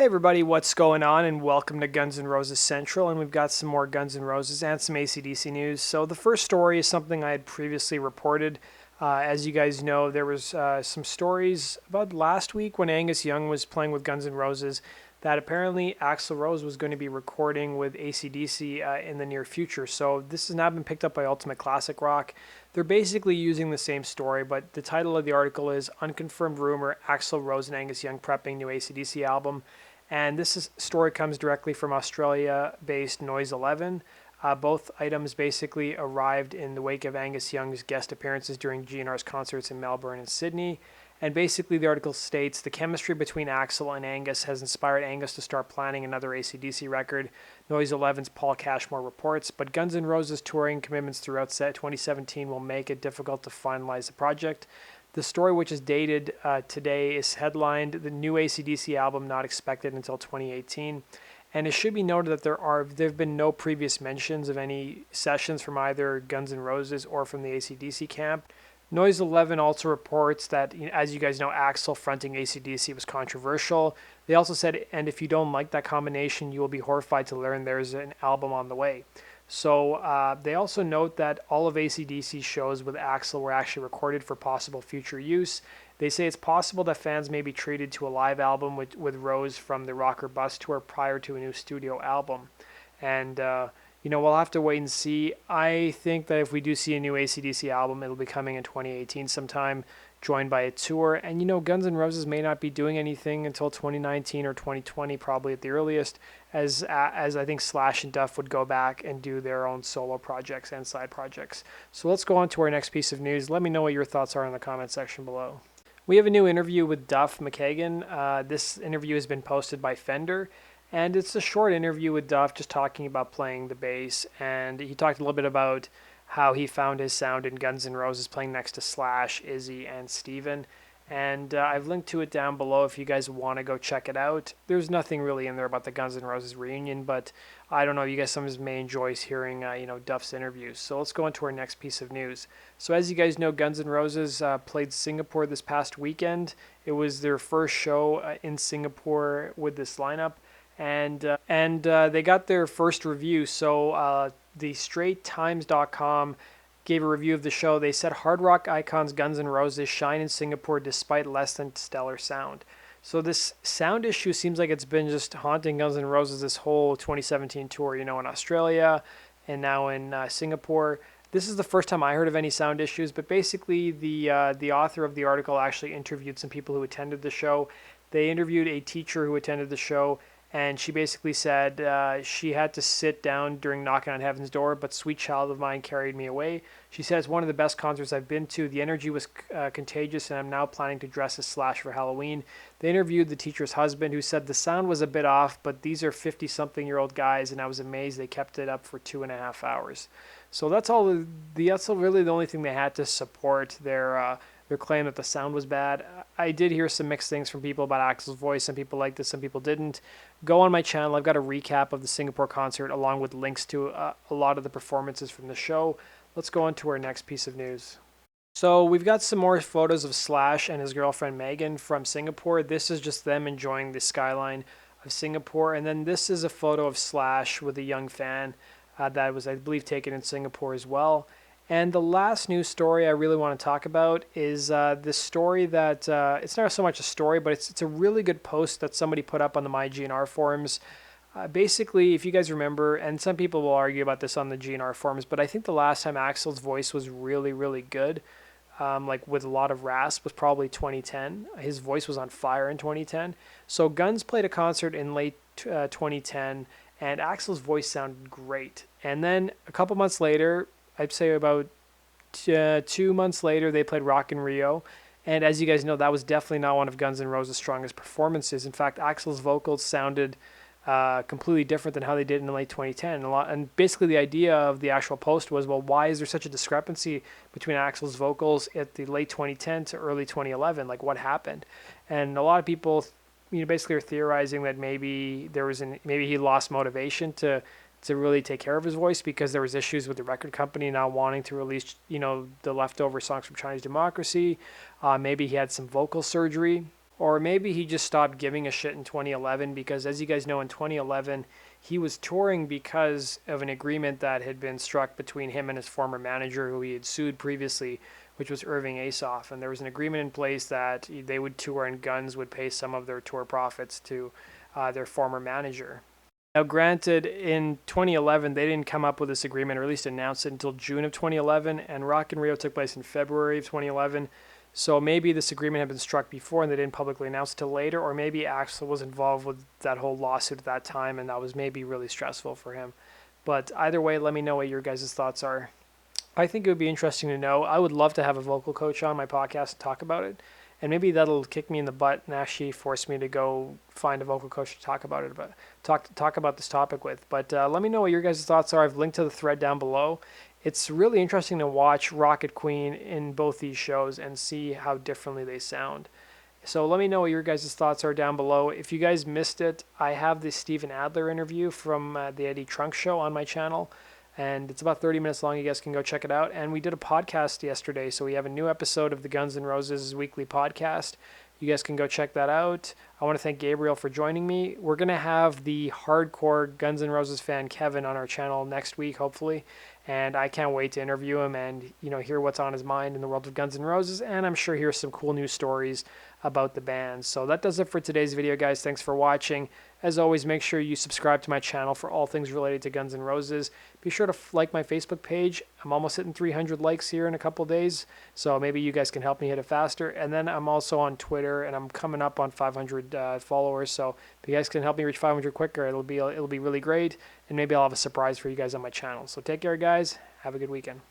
Hey everybody, what's going on? And welcome to Guns N' Roses Central. And we've got some more Guns N' Roses and some ACDC news. So the first story is something I had previously reported. As you guys know, there was some stories about last week when Angus Young was playing with Guns N' Roses that apparently Axl Rose was going to be recording with ACDC in the near future. So this has now been picked up by Ultimate Classic Rock. They're basically using the same story, but the title of the article is Unconfirmed Rumor, Axl Rose and Angus Young Prepping New ACDC Album. And this story comes directly from Australia-based Noise 11. Both items basically arrived in the wake of Angus Young's guest appearances during GNR's concerts in Melbourne and Sydney. And basically the article states, the chemistry between Axl and Angus has inspired Angus to start planning another AC/DC record. Noise 11's Paul Cashmore reports, but Guns N' Roses touring commitments throughout 2017 will make it difficult to finalize the project. The story, which is dated today, is headlined, The New AC/DC Album Not Expected Until 2018. And it should be noted that there have been no previous mentions of any sessions from either Guns N' Roses or from the AC/DC camp. Noise 11 also reports that, as you guys know, Axl fronting AC/DC was controversial. They also said, and if you don't like that combination, you will be horrified to learn there's an album on the way. So they also note that all of AC/DC's shows with Axl were actually recorded for possible future use. They say it's possible that fans may be treated to a live album with Rose from the Rocker Bus Tour prior to a new studio album. And we'll have to wait and see. I think that if we do see a new AC/DC album, it'll be coming in 2018 sometime, joined by a tour. And Guns N' Roses may not be doing anything until 2019 or 2020, probably at the earliest, as I think Slash and Duff would go back and do their own solo projects and side projects. So let's go on to our next piece of news. Let me know what your thoughts are in the comment section below. We have a new interview with Duff McKagan. This interview has been posted by Fender. And it's a short interview with Duff just talking about playing the bass. And he talked a little bit about how he found his sound in Guns N' Roses playing next to Slash, Izzy, and Steven. And I've linked to it down below if you guys want to go check it out. There's nothing really in there about the Guns N' Roses reunion, but I don't know, you guys sometimes may enjoy hearing Duff's interviews. So let's go into our next piece of news. So as you guys know, Guns N' Roses played Singapore this past weekend. It was their first show in Singapore with this lineup. And they got their first review. So the StraightTimes.com gave a review of the show. They said hard rock icons Guns N' Roses shine in Singapore despite less than stellar sound. So this sound issue seems like it's been just haunting Guns N' Roses this whole 2017 tour, in Australia and now in Singapore. This is the first time I heard of any sound issues, but basically the author of the article actually interviewed some people who attended the show. They interviewed a teacher who attended the show, and she basically said she had to sit down during Knocking on Heaven's Door, but Sweet Child of Mine carried me away. She said, it's one of the best concerts I've been to. The energy was contagious, and I'm now planning to dress as Slash for Halloween. They interviewed the teacher's husband, who said the sound was a bit off, but these are 50-something-year-old guys, and I was amazed they kept it up for 2.5 hours. So that's really the only thing they had to support their claim that the sound was bad. I did hear some mixed things from people about Axl's voice. Some people liked it, some people didn't. Go on my channel. I've got a recap of the Singapore concert along with links to a lot of the performances from the show. Let's go on to our next piece of news. So we've got some more photos of Slash and his girlfriend Megan from Singapore. This is just them enjoying the skyline of Singapore. And then this is a photo of Slash with a young fan that was, I believe, taken in Singapore as well. And the last news story I really want to talk about is this story that, it's not so much a story, but it's a really good post that somebody put up on the MyGNR forums. Basically, if you guys remember, and some people will argue about this on the GNR forums, but I think the last time Axl's voice was really, really good, like with a lot of rasp, was probably 2010. His voice was on fire in 2010. So Guns played a concert in late 2010, and Axl's voice sounded great. And then a couple months later, I'd say about 2 months later, they played Rock in Rio. And as you guys know, that was definitely not one of Guns N' Roses' strongest performances. In fact, Axl's vocals sounded completely different than how they did in late 2010. And basically the idea of the actual post was, well, why is there such a discrepancy between Axl's vocals at the late 2010 to early 2011? Like, what happened? And a lot of people, basically are theorizing that maybe he lost motivation to really take care of his voice because there was issues with the record company not wanting to release, the leftover songs from Chinese Democracy. Maybe he had some vocal surgery. or maybe he just stopped giving a shit in 2011 because, as you guys know, in 2011 he was touring because of an agreement that had been struck between him and his former manager, who he had sued previously, which was Irving Asoff. And there was an agreement in place that they would tour and Guns would pay some of their tour profits to their former manager. Now, granted, in 2011, they didn't come up with this agreement, or at least announce it, until June of 2011, and Rock in Rio took place in February of 2011. So maybe this agreement had been struck before and they didn't publicly announce it till later, or maybe Axel was involved with that whole lawsuit at that time, and that was maybe really stressful for him. But either way, let me know what your guys' thoughts are. I think it would be interesting to know. I would love to have a vocal coach on my podcast and talk about it. And maybe that'll kick me in the butt and actually force me to go find a vocal coach to talk about it, but talk about this topic with. But let me know what your guys' thoughts are. I've linked to the thread down below. It's really interesting to watch Rocket Queen in both these shows and see how differently they sound. So let me know what your guys' thoughts are down below. If you guys missed it, I have the Steven Adler interview from the Eddie Trunk Show on my channel. And it's about 30 minutes long. You guys can go check it out. And we did a podcast yesterday, so we have a new episode of the Guns N' Roses weekly podcast. You guys can go check that out. I want to thank Gabriel for joining me. We're going to have the hardcore Guns N' Roses fan Kevin on our channel next week, hopefully. And I can't wait to interview him and hear what's on his mind in the world of Guns N' Roses. And I'm sure hear some cool news stories about the band. So that does it for today's video, guys. Thanks for watching. As always, make sure you subscribe to my channel for all things related to Guns N' Roses. Be sure to like my Facebook page. I'm almost hitting 300 likes here in a couple days, so maybe you guys can help me hit it faster. And then I'm also on Twitter, and I'm coming up on 500 followers. So if you guys can help me reach 500 quicker, it'll be really great. And maybe I'll have a surprise for you guys on my channel. So take care, guys. Have a good weekend.